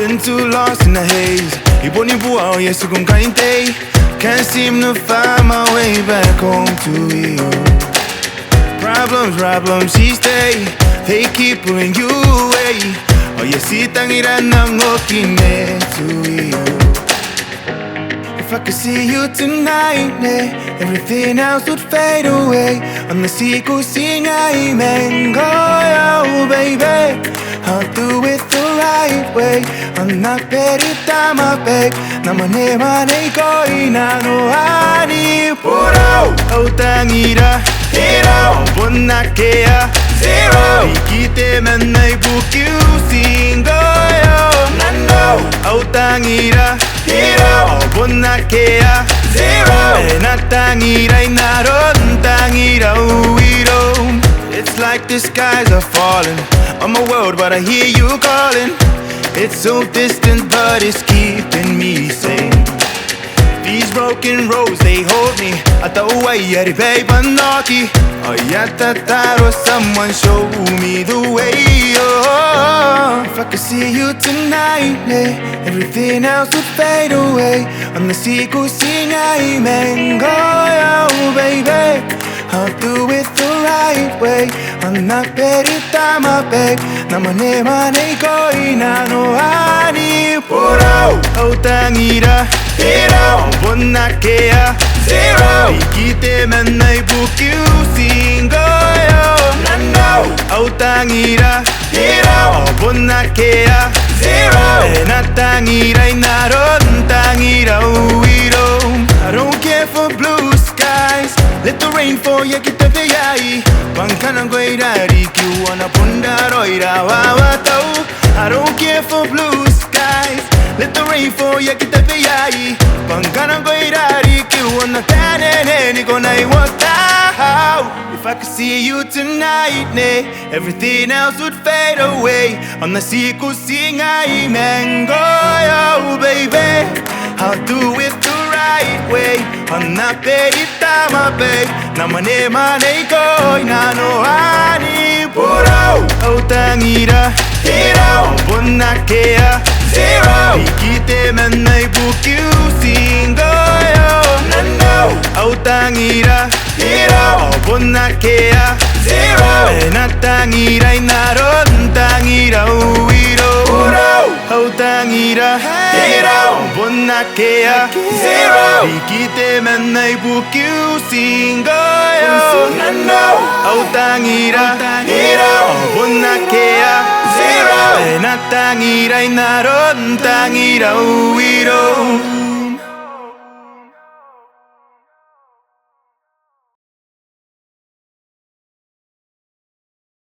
been too lost in the haze. Iboni bua o yesu kung kainte. Can't seem to find my way back home to you. Problems, she stay. They keep pulling you away. Oh, yesitang iranang okine to you. If I could see you tonight, everything else would fade away. On the sequel, sing I mango, oh baby. I'll do it the right way. I'm not ready to my babe. Namane mane koi na no ani puro. Autangira hero, bonakea zero. Ikite manai buku singoyo nando. Autangira hero, bonakea zero. Natangira inaron tangira uiro. It's like the skies are falling on my world, but I hear you calling. It's so distant, but it's keeping me sane. These broken roads, they hold me. At the way, babe, I'm naughty. Oh, yatataro, someone show me the way. Oh, if I could see you tonight, everything else would fade away. On the sequel, sing I mango, oh baby. I'll do it the right way. I'm not ready to my babe. Namane mane koi na no ani puro. Autangira hero, bonakea zero. Ikite manai buku singoyo nando. Autangira hero, bonakea zero. Natangira inaron tangira uiro. I don't care for blue skies. Let the rain fall, ya kita veyai. Bangkanang goirari, kiwana pundaroira wawatau. I don't care for blue skies. Let the rain fall, ya kita veyai. Bangkanang goirari, kiwana tanene ni konai watau. If I could see you tonight, everything else would fade away. On the sequel, sing I mango, oh baby. I'll do it the right way. I'm not ready to my babe. Namane mane koi na no ani puro. Autangira hero, bonakea zero. Ikite manai buku singoyo nando. Autangira hero, bonakea zero. Natangira inaron tangira uiro. Autangira hero, bonakea zero. Ikite manai buku singoyo nando. Autangira hero, bonakea zero. Natangira inaron tangira uiro.